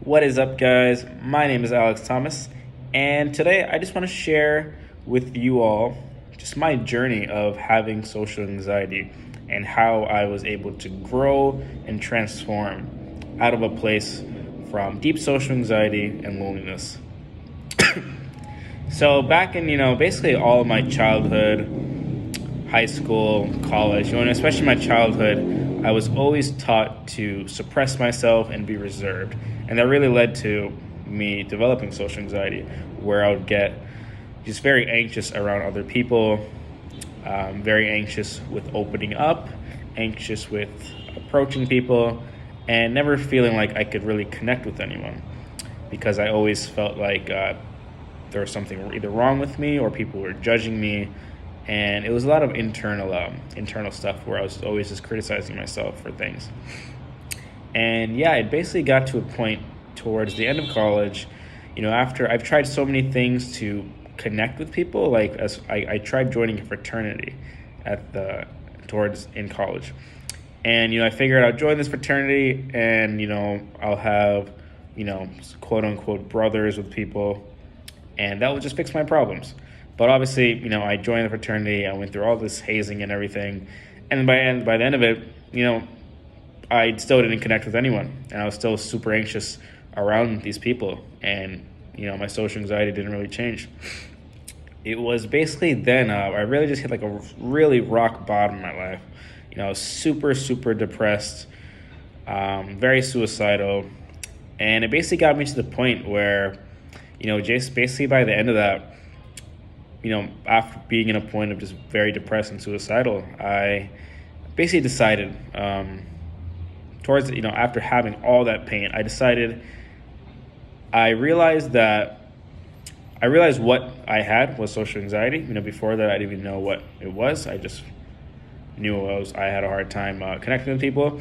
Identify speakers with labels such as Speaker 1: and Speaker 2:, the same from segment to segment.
Speaker 1: What is up, guys? My name is Alex Thomas, and today I just want to share with you all just my journey of having social anxiety and how I was able to grow and transform out of a place from deep social anxiety and loneliness. So, back in, basically all of my childhood, high school, college, and especially my childhood, I was always taught to suppress myself and be reserved. And that really led to me developing social anxiety, where I would get just very anxious around other people, very anxious with opening up, anxious with approaching people, and never feeling like I could really connect with anyone because I always felt like there was something either wrong with me or people were judging me, and it was a lot of internal stuff where I was always just criticizing myself for things. And yeah, it basically got to a point towards the end of college, after I've tried so many things to connect with people, like as I tried joining a fraternity towards in college. And I figured I'll join this fraternity and I'll have quote unquote brothers with people, and that will just fix my problems. But obviously, I joined the fraternity, I went through all this hazing and everything, and by the end of it, I still didn't connect with anyone, and I was still super anxious around these people, and my social anxiety didn't really change. It was basically then I really just hit like a really rock bottom in my life. I was super depressed, very suicidal, and it basically got me to the point where, just basically by the end of that, after being in a point of just very depressed and suicidal, I basically decided, after having all that pain, I realized what I had was social anxiety. Before that, I didn't even know what it was. I just knew I had a hard time connecting with people.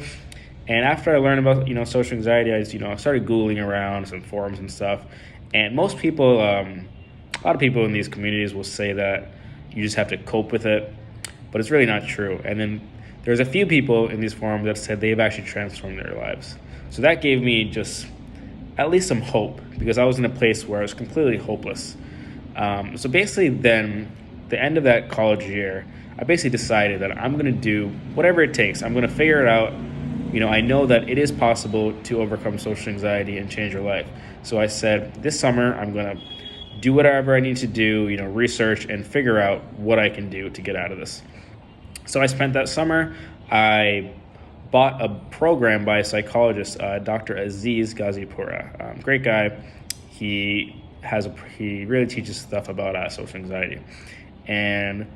Speaker 1: And after I learned about, social anxiety, I started Googling around some forums and stuff. And most people, a lot of people in these communities will say that you just have to cope with it, but it's really not true. And then there's a few people in these forums that said they've actually transformed their lives. So that gave me just at least some hope, because I was in a place where I was completely hopeless. So basically then, the end of that college year, I basically decided that I'm going to do whatever it takes. I'm going to figure it out. I know that it is possible to overcome social anxiety and change your life. So I said, this summer, I'm going to do whatever I need to do, research and figure out what I can do to get out of this. So I spent that summer, I bought a program by a psychologist, Dr. Aziz Ghazipura. Great guy. He really teaches stuff about social anxiety. And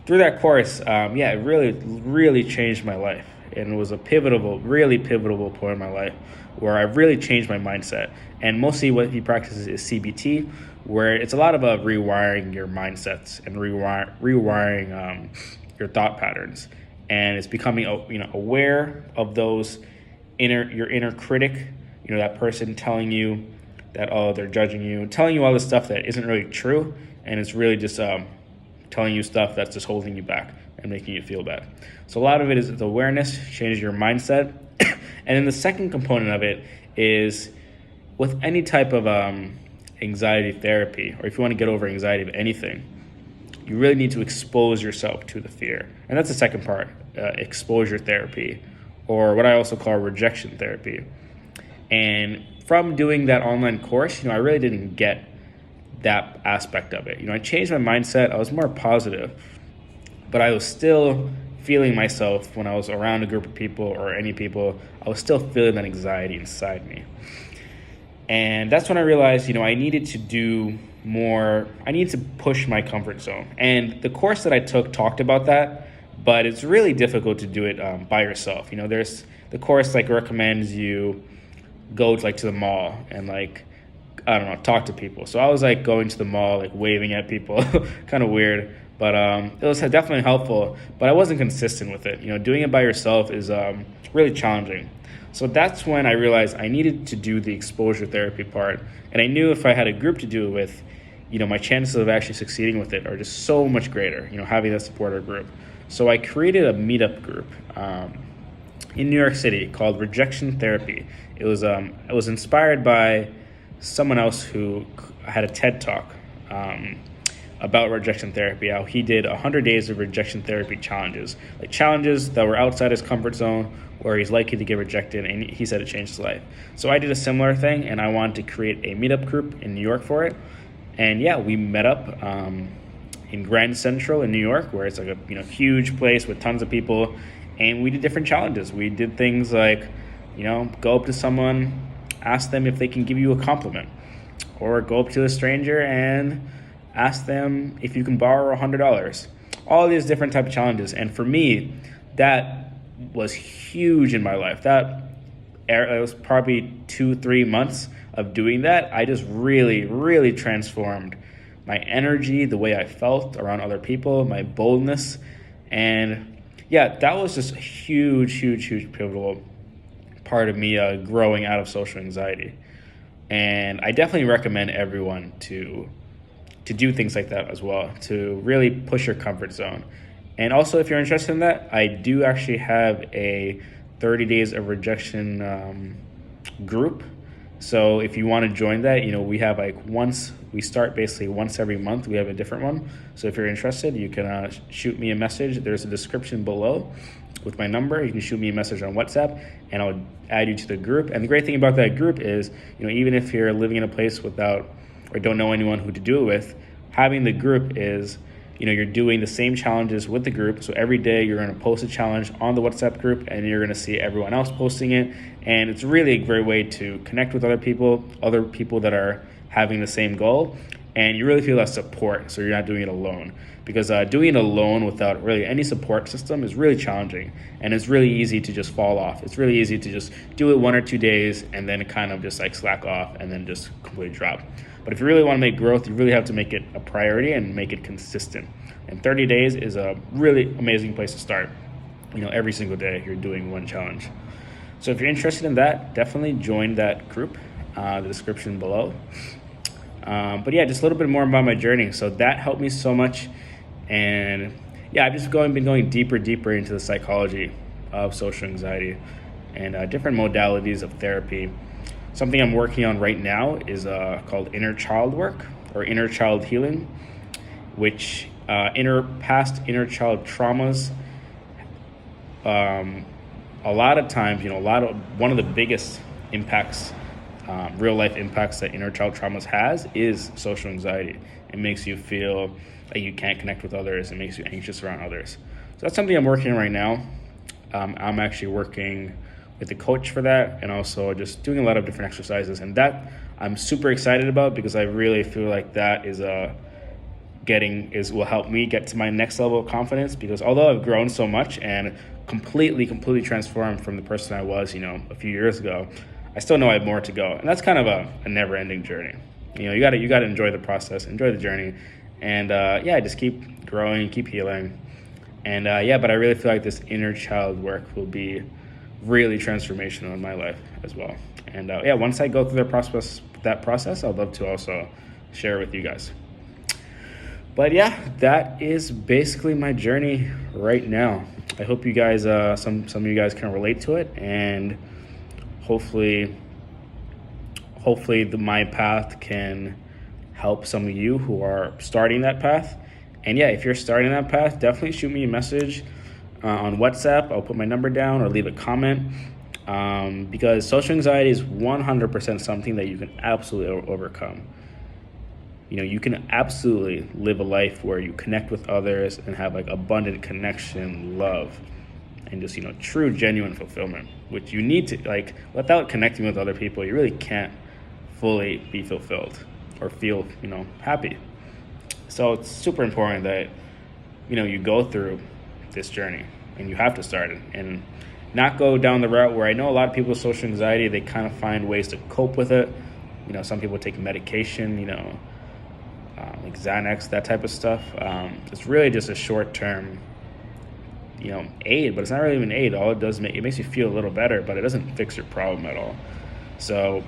Speaker 1: through that course, it really changed my life. And it was a really pivotal point in my life where I really changed my mindset. And mostly what he practices is CBT, where it's a lot of rewiring your mindsets and rewiring your thought patterns. And it's becoming aware of your inner critic, that person telling you that, oh, they're judging you, telling you all this stuff that isn't really true, and it's really just telling you stuff that's just holding you back and making you feel bad. So a lot of it is the awareness, changes your mindset. And then the second component of it is with any type of anxiety therapy, or if you want to get over anxiety of anything, you really need to expose yourself to the fear. And that's the second part, exposure therapy, or what I also call rejection therapy. And from doing that online course, I really didn't get that aspect of it. I changed my mindset. I was more positive, but I was still feeling myself when I was around a group of people or any people. I was still feeling that anxiety inside me. And that's when I realized, I needed to do more. I needed to push my comfort zone. And the course that I took talked about that, but it's really difficult to do it by yourself. There's the course recommends you go to the mall and talk to people. So I was going to the mall, waving at people, kind of weird, but it was definitely helpful, but I wasn't consistent with it. Doing it by yourself is really challenging. So that's when I realized I needed to do the exposure therapy part. And I knew if I had a group to do it with, my chances of actually succeeding with it are just so much greater, having that supporter group. So I created a meetup group. in New York City called Rejection Therapy. It was inspired by someone else who had a TED talk about rejection therapy. How he did 100 days of rejection therapy challenges, like challenges that were outside his comfort zone, where he's likely to get rejected, and he said it changed his life. So I did a similar thing, and I wanted to create a meetup group in New York for it. And yeah, we met up in Grand Central in New York, where it's like a huge place with tons of people, and we did different challenges. We did things like, go up to someone, ask them if they can give you a compliment, or go up to a stranger and ask them if you can borrow $100. All these different type of challenges, and for me, that was huge in my life. It was probably 2-3 months of doing that. I just really, really transformed my energy, the way I felt around other people, my boldness. And yeah, that was just a huge pivotal part of me growing out of social anxiety. And I definitely recommend everyone to do things like that as well, to really push your comfort zone. And also, if you're interested in that, I do actually have a 30 days of rejection group. So if you want to join that, we have we start basically once every month. We have a different one. So if you're interested, you can shoot me a message. There's a description below with my number. You can shoot me a message on WhatsApp, and I'll add you to the group. And the great thing about that group is, even if you're living in a place without or don't know anyone who to do it with, having the group is, you're doing the same challenges with the group. So every day you're going to post a challenge on the WhatsApp group, and you're going to see everyone else posting it. And it's really a great way to connect with other people that are having the same goal. And you really feel that support, so you're not doing it alone. Because doing it alone without really any support system is really challenging. And it's really easy to just fall off. It's really easy to just do it 1 or 2 days and then kind of just like slack off and then just completely drop. But if you really want to make growth, you really have to make it a priority and make it consistent. And 30 days is a really amazing place to start. Every single day you're doing one challenge. So if you're interested in that, definitely join that group, the description below. But yeah, just a little bit more about my journey. So that helped me so much. And yeah, I've just been going deeper into the psychology of social anxiety and different modalities of therapy. Something I'm working on right now is called inner child work or inner child healing, which past inner child traumas. A lot of times, one of the biggest impacts, real life impacts that inner child traumas has is social anxiety. It makes you feel like you can't connect with others. It makes you anxious around others. So that's something I'm working on right now. I'm actually working with a coach for that, and also just doing a lot of different exercises. And that I'm super excited about, because I really feel like that will help me get to my next level of confidence. Because although I've grown so much and completely transformed from the person I was, a few years ago, I still know I have more to go. And that's kind of a never-ending journey. You got to enjoy the process, enjoy the journey, and just keep growing, keep healing. And but I really feel like this inner child work will be really transformational in my life as well. And once I go through that process, I'd love to also share with you guys. But yeah, that is basically my journey right now. I hope you guys, some of you guys can relate to it, and hopefully my path can help some of you who are starting that path. And yeah, if you're starting that path, definitely shoot me a message on WhatsApp. I'll put my number down, or leave a comment, because social anxiety is 100% something that you can absolutely overcome. You can absolutely live a life where you connect with others and have like abundant connection, love, and just, true, genuine fulfillment, which you need to, without connecting with other people, you really can't fully be fulfilled or feel, happy. So it's super important that, you go through this journey, and you have to start it and not go down the route where I know a lot of people with social anxiety, they kind of find ways to cope with it. Some people take medication, like Xanax, that type of stuff. It's really just a short-term, aid, but it's not really even aid. All it does, it makes you feel a little better, but it doesn't fix your problem at all. So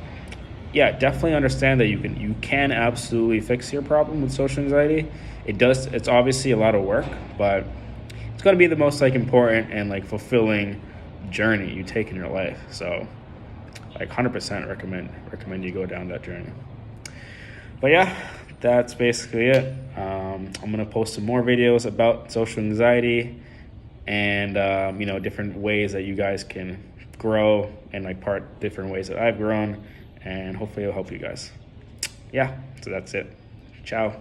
Speaker 1: yeah, definitely understand that you can absolutely fix your problem with social anxiety. It's obviously a lot of work, but it's going to be the most important and fulfilling journey you take in your life. So like 100% recommend you go down that journey. But yeah, that's basically it. I'm gonna post some more videos about social anxiety and different ways that you guys can grow, and like different ways that I've grown, and hopefully it'll help you guys. Yeah, so that's it. Ciao.